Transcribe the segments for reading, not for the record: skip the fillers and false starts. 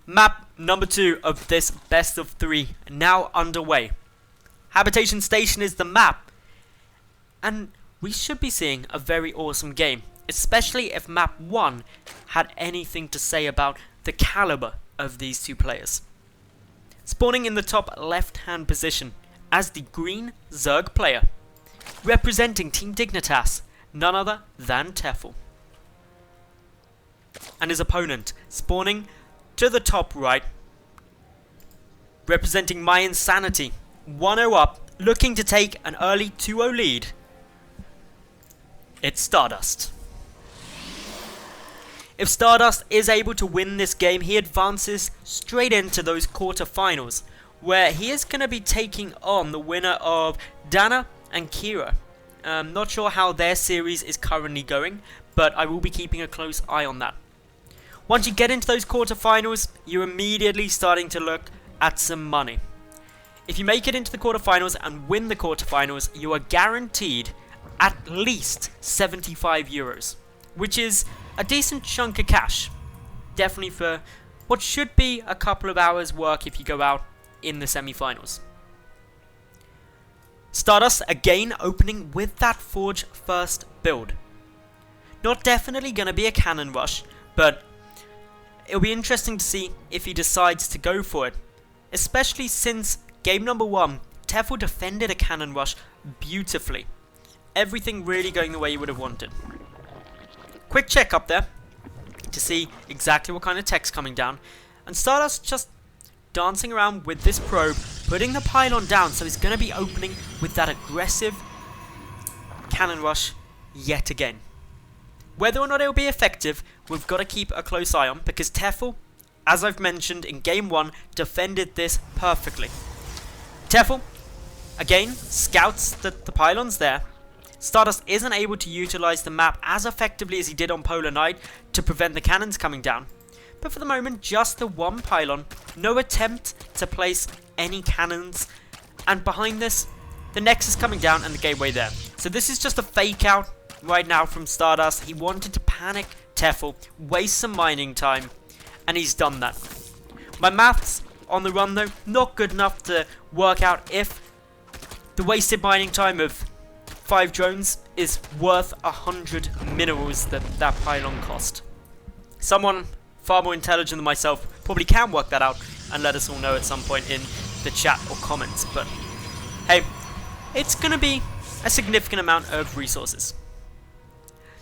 Map number 2 of this best of 3 now underway. Habitation Station is the map, and we should be seeing a very awesome game, especially if map 1 had anything to say about the caliber of these two players. Spawning in the top left hand position as the green Zerg player, representing Team Dignitas, none other than Tefel. And his opponent spawning to the top right, representing My Insanity, 1-0 up, looking to take an early 2-0 lead. It's Stardust. If Stardust is able to win this game, he advances straight into those quarterfinals, where he is going to be taking on the winner of Dana and Kira. Not sure how their series is currently going, but I will be keeping a close eye on that. Once you get into those quarterfinals, you're immediately starting to look at some money. If you make it into the quarterfinals and win the quarterfinals, you are guaranteed at least 75 euros, which is a decent chunk of cash. Definitely for what should be a couple of hours work if you go out in the semi-finals. Stardust again opening with that Forge first build. Not definitely going to be a cannon rush, but it'll be interesting to see if he decides to go for it. Especially since game number 1, Tefel defended a cannon rush beautifully. Everything really going the way you would have wanted. Quick check up there to see exactly what kind of tech's coming down. And Stardust just dancing around with this probe, putting the pylon down, so he's going to be opening with that aggressive cannon rush yet again. Whether or not it will be effective, we've got to keep a close eye on, because Tefel, as I've mentioned in game 1, defended this perfectly. Tefel, again, scouts the pylons there. Stardust isn't able to utilize the map as effectively as he did on Polar Night to prevent the cannons coming down. But for the moment, just the one pylon, no attempt to place any cannons. And behind this, the Nexus coming down and the gateway there. So this is just a fake out right now from Stardust. He wanted to panic Tefel, waste some mining time, and he's done that. My maths on the run though, not good enough to work out if the wasted mining time of 5 drones is worth 100 minerals that pylon cost. Someone far more intelligent than myself probably can work that out and let us all know at some point in the chat or comments, but hey, it's gonna be a significant amount of resources.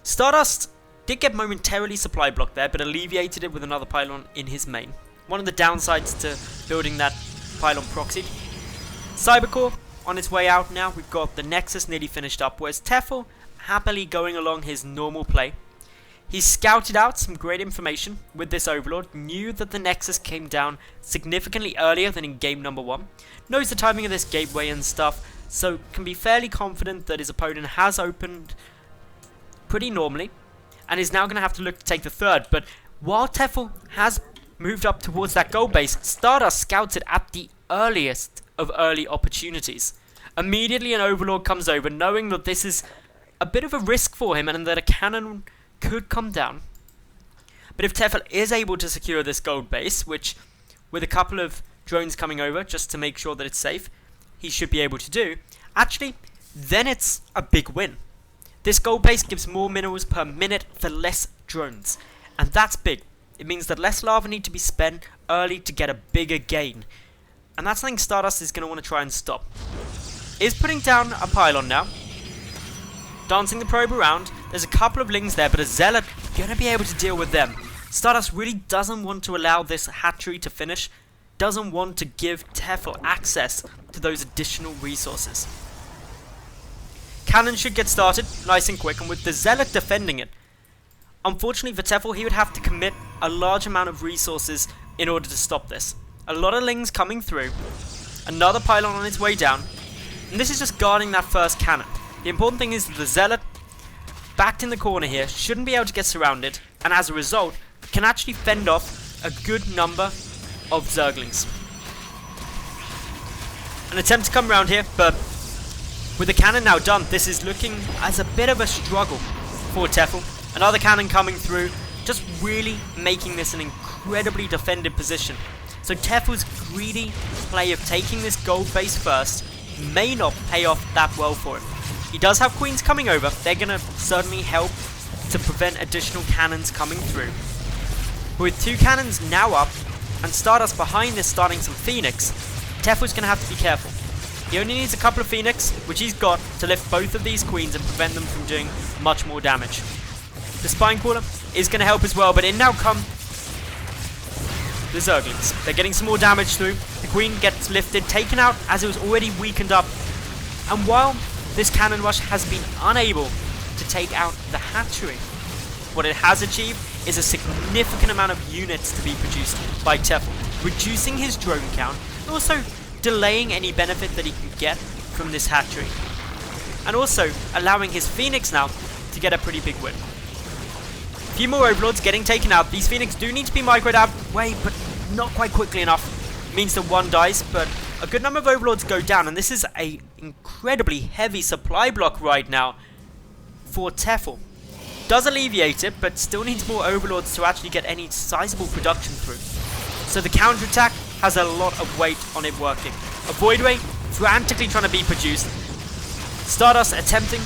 Stardust did get momentarily supply blocked there, but alleviated it with another pylon in his main. One of the downsides to building that pylon proxied. Cybercore on its way out now. We've got the Nexus nearly finished up, whereas Tefel happily going along his normal play. He scouted out some great information with this Overlord, knew that the Nexus came down significantly earlier than in game number 1, knows the timing of this gateway and stuff, so can be fairly confident that his opponent has opened pretty normally, and is now going to have to look to take the third. But while Tefel has moved up towards that gold base, Stardust scouted at the earliest of early opportunities. Immediately an Overlord comes over, knowing that this is a bit of a risk for him and that a cannon could come down. But if Tefel is able to secure this gold base, which with a couple of drones coming over just to make sure that it's safe, he should be able to do, actually, then it's a big win. This gold base gives more minerals per minute for less drones, and that's big. It means that less lava need to be spent early to get a bigger gain, and that's something Stardust is going to want to try and stop. Is putting down a pylon now, dancing the probe around. There's a couple of lings there, but a Zealot going to be able to deal with them. Stardust really doesn't want to allow this hatchery to finish, doesn't want to give Tefel access to those additional resources. Cannon should get started nice and quick, and with the Zealot defending it, unfortunately for Tefel, he would have to commit a large amount of resources in order to stop this. A lot of lings coming through, another pylon on its way down, and this is just guarding that first cannon. The important thing is that the Zealot, backed in the corner here, shouldn't be able to get surrounded, and as a result, can actually fend off a good number of Zerglings. An attempt to come around here, but with the cannon now done, this is looking as a bit of a struggle for Tefel. Another cannon coming through, just really making this an incredibly defended position. So Tefel's greedy play of taking this gold base first may not pay off that well for him. He does have queens coming over. They're going to certainly help to prevent additional cannons coming through. But with 2 cannons now up, and Stardust behind this starting some Phoenix, Tefel's going to have to be careful. He only needs a couple of Phoenix, which he's got, to lift both of these queens and prevent them from doing much more damage. The Spine Crawler is going to help as well, but in now come the Zerglings. They're getting some more damage through. The queen gets lifted, taken out as it was already weakened up. And while this cannon rush has been unable to take out the hatchery, what it has achieved is a significant amount of units to be produced by Tefel, reducing his drone count, and also delaying any benefit that he can get from this hatchery. And also allowing his Phoenix now to get a pretty big win. A few more Overlords getting taken out. These Phoenix do need to be microed out way, but not quite quickly enough. It means that one dies, but a good number of Overlords go down, and this is a incredibly heavy supply block right now for Tefel. Does alleviate it, but still needs more Overlords to actually get any sizable production through. So the counterattack has a lot of weight on it working. A Void Ray frantically trying to be produced. Stardust attempting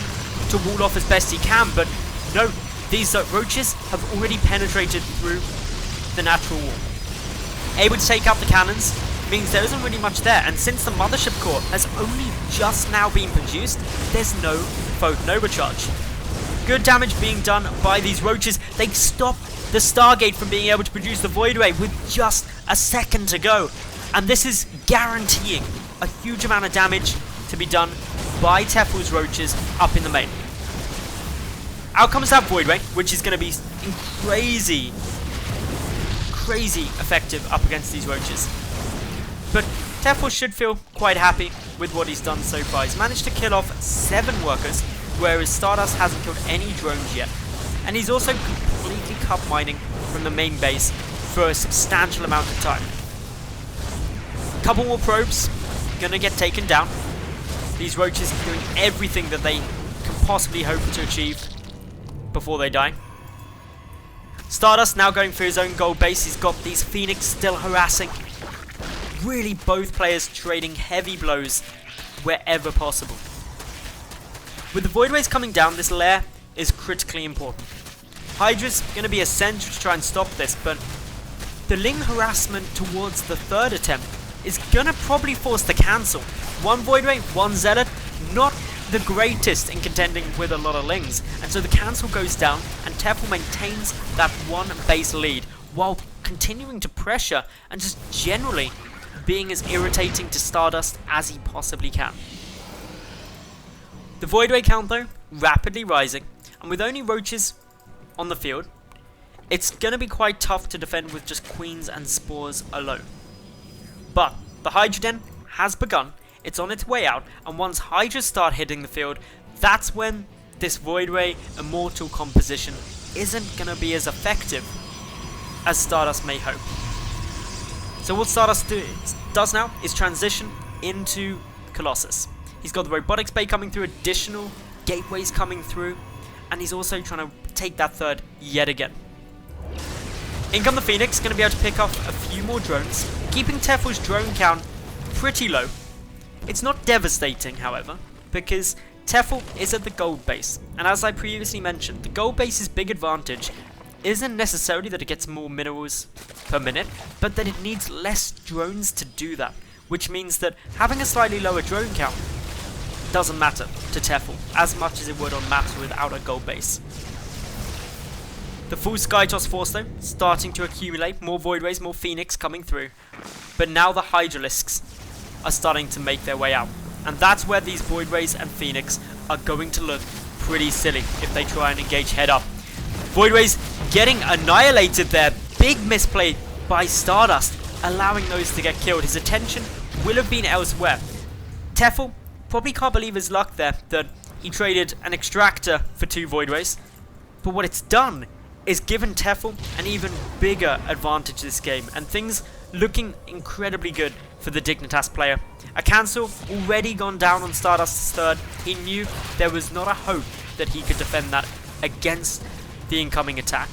to wall off as best he can, but no, these roaches have already penetrated through the natural wall. Able to take out the cannons means there isn't really much there, and since the Mothership Core has only just now been produced, there's no Photon Overcharge. Good damage being done by these roaches. They stop the Stargate from being able to produce the Void Ray with just a second to go, and this is guaranteeing a huge amount of damage to be done by Tefel's roaches up in the main. Out comes that Void Ray, which is going to be crazy effective up against these roaches. But Tefel should feel quite happy with what he's done so far. He's managed to kill off 7 workers, whereas Stardust hasn't killed any drones yet. And he's also completely cut mining from the main base for a substantial amount of time. Couple more probes, gonna get taken down. These roaches are doing everything that they can possibly hope to achieve before they die. Stardust now going for his own gold base. He's got these Phoenix still harassing. Really both players trading heavy blows wherever possible. With the Void Rays coming down, this lair is critically important. Hydra's going to be essential to try and stop this, but the Ling harassment towards the 3rd attempt is going to probably force the cancel. 1 Void Ray, 1 Zealot, not the greatest in contending with a lot of Lings, and so the cancel goes down and Tefel maintains that 1 base lead while continuing to pressure and just generally being as irritating to Stardust as he possibly can. The Void Ray count though, rapidly rising, and with only roaches on the field, it's going to be quite tough to defend with just queens and spores alone. But the Hydra Den has begun, it's on its way out, and once Hydras start hitting the field, that's when this Void Ray Immortal composition isn't going to be as effective as Stardust may hope. So what Stardust does now is transition into Colossus. He's got the Robotics Bay coming through, additional gateways coming through, and he's also trying to take that 3rd yet again. In come the Phoenix, going to be able to pick off a few more drones, keeping Tefel's drone count pretty low. It's not devastating, however, because Tefel is at the gold base, and as I previously mentioned, the gold base's big advantage isn't necessarily that it gets more minerals per minute, but that it needs less drones to do that, which means that having a slightly lower drone count doesn't matter to Tefel as much as it would on maps without a gold base. The full Skytoss force though, starting to accumulate, more Void Rays, more Phoenix coming through, but now the Hydralisks are starting to make their way out, and that's where these Void Rays and Phoenix are going to look pretty silly if they try and engage head up. Void Rays getting annihilated there, big misplay by Stardust, allowing those to get killed. His attention will have been elsewhere. Tefel probably can't believe his luck there that he traded an Extractor for 2 Void Rays, but what it's done is given Tefel an even bigger advantage this game, and things looking incredibly good for the Dignitas player. A cancel already gone down on Stardust's 3rd. He knew there was not a hope that he could defend that against the incoming attack.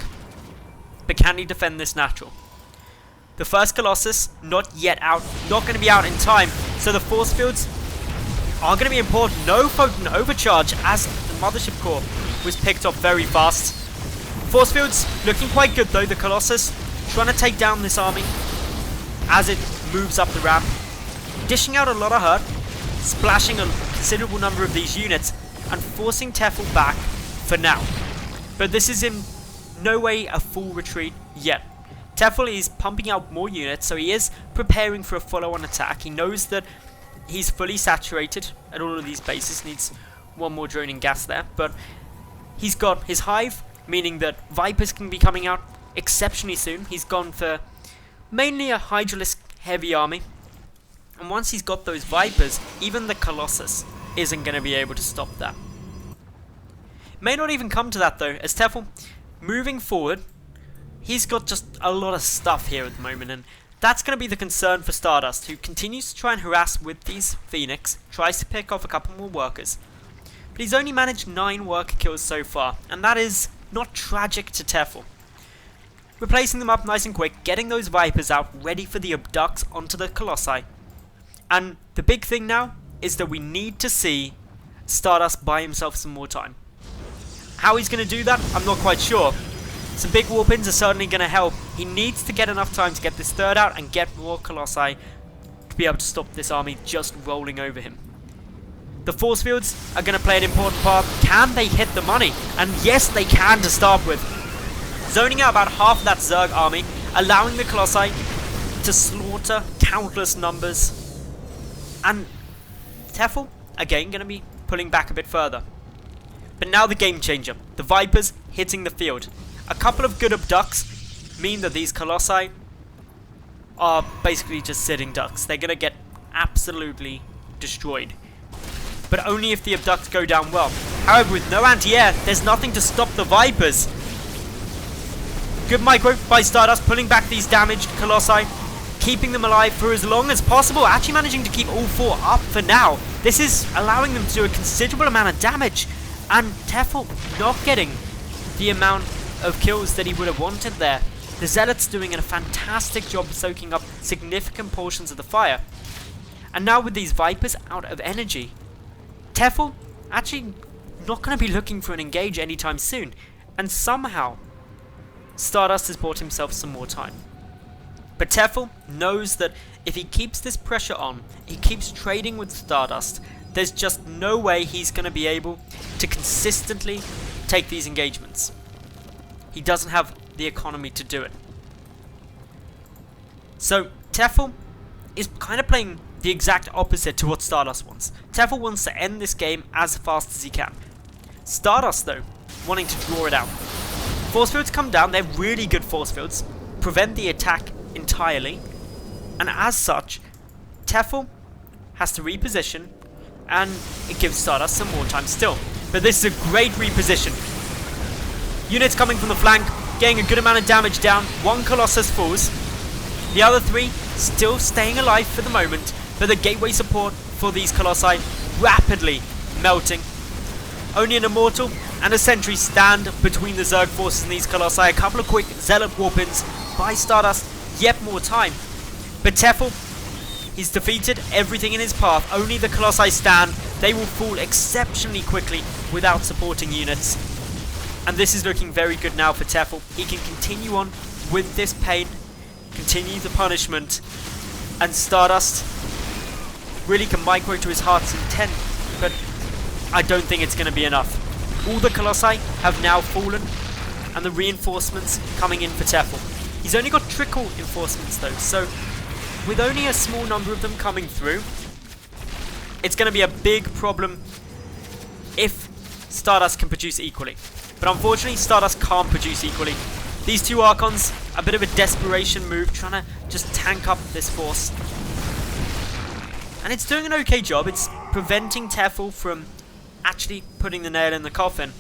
but can he defend this natural? The first Colossus, not yet out, not going to be out in time, so the force fields are going to be important. No Photon overcharge as the Mothership Core was picked up very fast. Force fields looking quite good though. The Colossus trying to take down this army as it moves up the ramp, dishing out a lot of hurt, splashing a considerable number of these units, and forcing Tefel back for now. But this is in no way a full retreat yet. Tefel is pumping out more units, so he is preparing for a follow-on attack. He knows that he's fully saturated at all of these bases, needs one more drone and gas there, but he's got his hive, meaning that Vipers can be coming out exceptionally soon. He's gone for mainly a Hydralisk heavy army, and once he's got those Vipers, even the Colossus isn't going to be able to stop that. May not even come to that though, as Tefel, moving forward, he's got just a lot of stuff here at the moment, and that's going to be the concern for Stardust, who continues to try and harass with these Phoenix, tries to pick off a couple more workers. But he's only managed 9 worker kills so far, and that is not tragic to Tefel. Replacing them up nice and quick, getting those Vipers out, ready for the abducts onto the Colossi. And the big thing now is that we need to see Stardust buy himself some more time. How he's going to do that, I'm not quite sure. Some big warp-ins are certainly going to help. He needs to get enough time to get this third out and get more Colossi to be able to stop this army just rolling over him. The force fields are going to play an important part. Can they hit the money? And yes, they can to start with. Zoning out about half of that Zerg army, allowing the Colossi to slaughter countless numbers. And Tefel, again, going to be pulling back a bit further. But now the game changer. The Vipers hitting the field. A couple of good abducts mean that these Colossi are basically just sitting ducks. They're going to get absolutely destroyed. But only if the abducts go down well. However, with no anti-air, there's nothing to stop the Vipers. Good micro by Stardust, pulling back these damaged Colossi, keeping them alive for as long as possible, actually managing to keep all 4 up for now. This is allowing them to do a considerable amount of damage, and Tefel not getting the amount of kills that he would have wanted there. The Zealots doing a fantastic job of soaking up significant portions of the fire. And now with these Vipers out of energy, Tefel actually not going to be looking for an engage anytime soon. And somehow, Stardust has bought himself some more time. But Tefel knows that if he keeps this pressure on, he keeps trading with Stardust, there's just no way he's going to be able to consistently take these engagements. He doesn't have the economy to do it. So Tefel is kind of playing the exact opposite to what Stardust wants. Tefel wants to end this game as fast as he can. Stardust, though, wanting to draw it out. Force fields come down, they're really good force fields, prevent the attack entirely, and as such, Tefel has to reposition, and it gives Stardust some more time still. But this is a great reposition. Units coming from the flank, getting a good amount of damage down. 1 Colossus falls. The other 3 still staying alive for the moment, but the gateway support for these Colossi rapidly melting. Only an Immortal and a Sentry stand between the Zerg forces and these Colossi. A couple of quick Zealot warp-ins by Stardust, yet more time. But Tefel, he's defeated everything in his path. Only the Colossi stand. They will fall exceptionally quickly without supporting units. And this is looking very good now for Tefel. He can continue on with this pain, continue the punishment, and Stardust really can micro to his heart's intent, but I don't think it's going to be enough. All the Colossi have now fallen, and the reinforcements coming in for Tefel. He's only got trickle enforcements though, so with only a small number of them coming through, it's going to be a big problem if Stardust can produce equally. But unfortunately, Stardust can't produce equally. These 2 Archons, a bit of a desperation move, trying to just tank up this force. And it's doing an okay job. It's preventing Tefel from actually putting the nail in the coffin.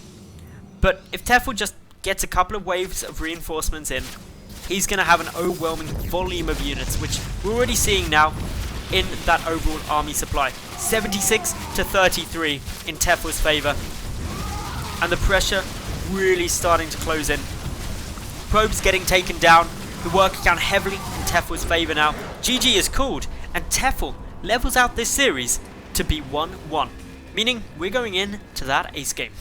But if Tefel just gets a couple of waves of reinforcements in, he's going to have an overwhelming volume of units, which we're already seeing now in that overall army supply. 76 to 33 in Tefel's favour. And the pressure really starting to close in. Probe's getting taken down. The worker count heavily in Tefel's favour now. GG is called, and Tefel levels out this series to be 1-1, meaning we're going in to that ace game.